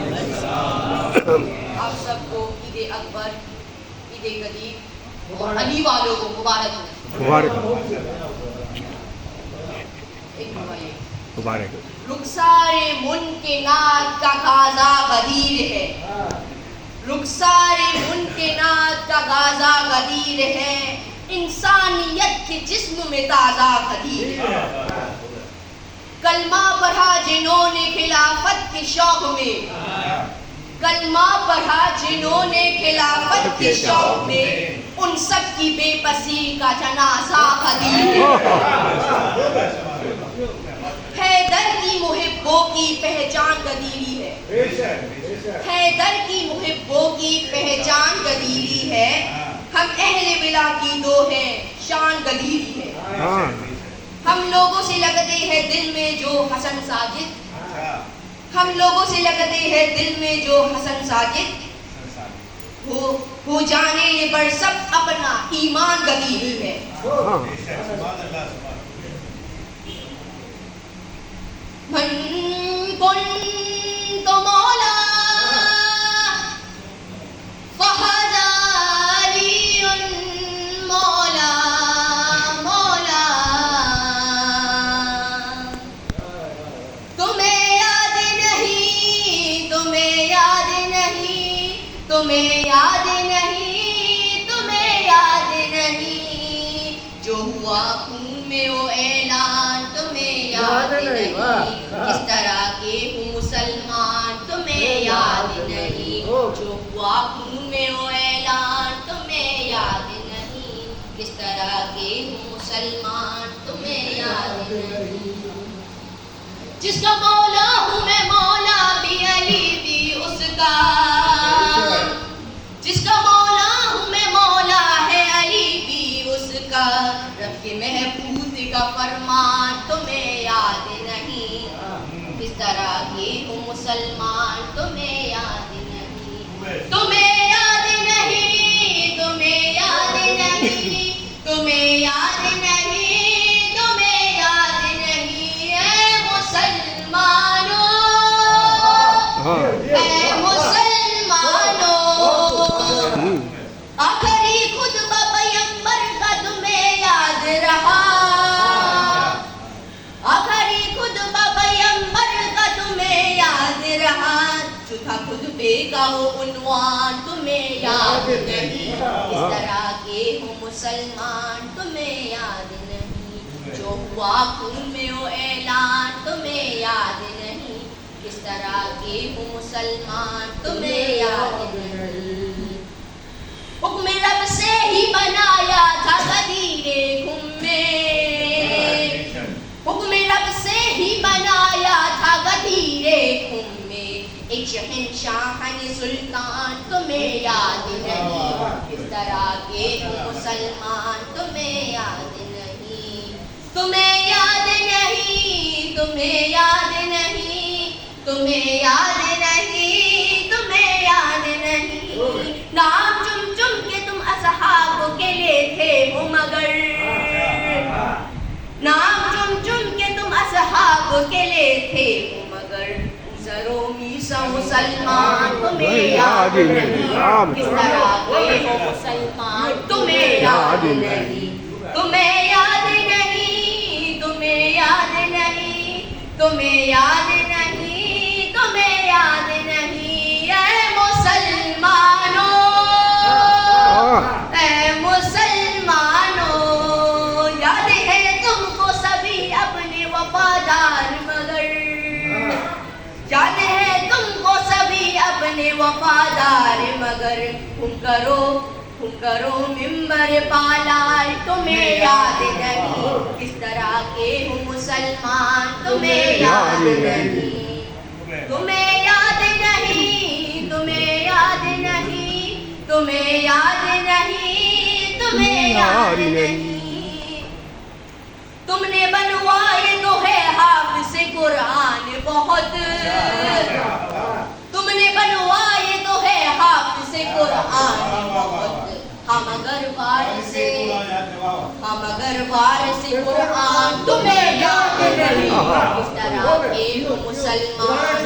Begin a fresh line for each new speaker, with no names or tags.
آپ سب کو عید اکبر، عید قدیر اور علی والوں کو مبارک ہو۔
مبارک
رخسار ممکنات کا غازہ غدیر ہے، رخسار ممکنات کا غازہ غدیر ہے، انسانیت کے جسم میں تازہ غدیر ہے۔ کلمہ پڑھا جنہوں نے خلافت کے شوق میں، کلمہ پڑھا جنہوں نے خلافت کے شوق میں، ان سب کی بے بسی کا جنازہ غدیر ہے۔ حیدر کی محبوں کی پہچان غدیری ہے، حیدر کی محبوں کی پہچان غدیری ہے، ہم اہل ولا کی دو ہیں شان غدیری ہے۔ ہم لوگوں سے لگتے ہیں دل میں جو حسن ساجد، ہم لوگوں سے لگتے ہیں دل میں جو حسن ساجد، ہو جانے یہ بر سب اپنا ایمان غدیری ہے۔ من کنت مولا فہذا علی مولا مولا، تمہیں یاد نہیں، تمہیں یاد نہیں، تمہیں یاد نہیں، تمہیں یاد نہیں، جو ہوا خون میں وہ اعلان تمہیں یاد نہیں، کس طرح کے ہوں مسلمان تمہیں یاد نہیں، جو ہوا خون میں وہ اعلان تمہیں یاد نہیں، کس طرح کے ہوں مسلمان تمہیں یاد نہیں۔ جس کا مولا ہوں میں مولا بھی علی بھی اس کا، جس کا مولا ہوں میں مولا ہے علی بھی اس کا، رب کے محبوب کا فرمان تمہیں یاد نہیں، کس طرح کے ہوں مسلمان تمہیں یاد نہیں، تمہیں یاد نہیں، تمہیں یاد نہیں، تمہیں یاد نہیں، تمہیں یاد نہیں، اے مسلمانوں، اے مسلمانوں، آخری خطبہ پیغمبر کا تمہیں یاد رہا، آخری خطبہ پیغمبر کا تمہیں یاد رہا، جو تھا خطبے کا وہ عنوان تمہیں یاد نہیں، اس طرح کے ہو مسلمان تمہیں یاد نہیں، جو ہوا خون میں وہ اعلان تمہیں یاد نہیں، کس طرح کے ہو مسلمان تمہیں یاد نہیں۔ حکم رب سے ہی بنایا تھا غدیر خم میں، حکم رب سے ہی بنایا تھا غدیر خم میں، ایک شہنشاہ سلطان تمہیں یاد نہیں، کس طرح کے مسلمان تمہیں یاد نہیں، تمہیں یاد نہیں، تمہیں یاد نہیں، تمہیں یاد نہیں، تمہیں یاد نہیں، نام چم چم کے تم اصحاب کے لیتے ہو مگر، نام چم چم کے تم اصحاب کے لیتے ہو مگر، سرو میسا مسلمان تمہیں یاد نہیں، کس طرح کے ہو مسلمان تمہیں یاد نہیں، تمہیں یاد نہیں، تمہیں یاد نہیں، تمہیں یاد نہیں، تمہیں یاد نہیں، اے مسلمانوں، اے مسلمانوں، یاد ہے تم کو سبھی اپنے وفادار مگر، یاد ہے تم کو سبھی اپنے وفادار مگر، تم کرو ممبر پالار تمہیں یاد نہیں، کس طرح کے ہو مسلمان تمہیں یاد نہیں، تمہیں یاد نہیں، تمہیں یاد نہیں، تمہیں یاد نہیں، تمہیں یاد نہیں، تم نے بنوائے تو ہے حافظ قرآن بہت، تم نے بنوائے تو ہے حافظ قرآن بہت، ہم اگر وارث قرآن تمہیں یاد نہیں، اس طرح کے ہو مسلمان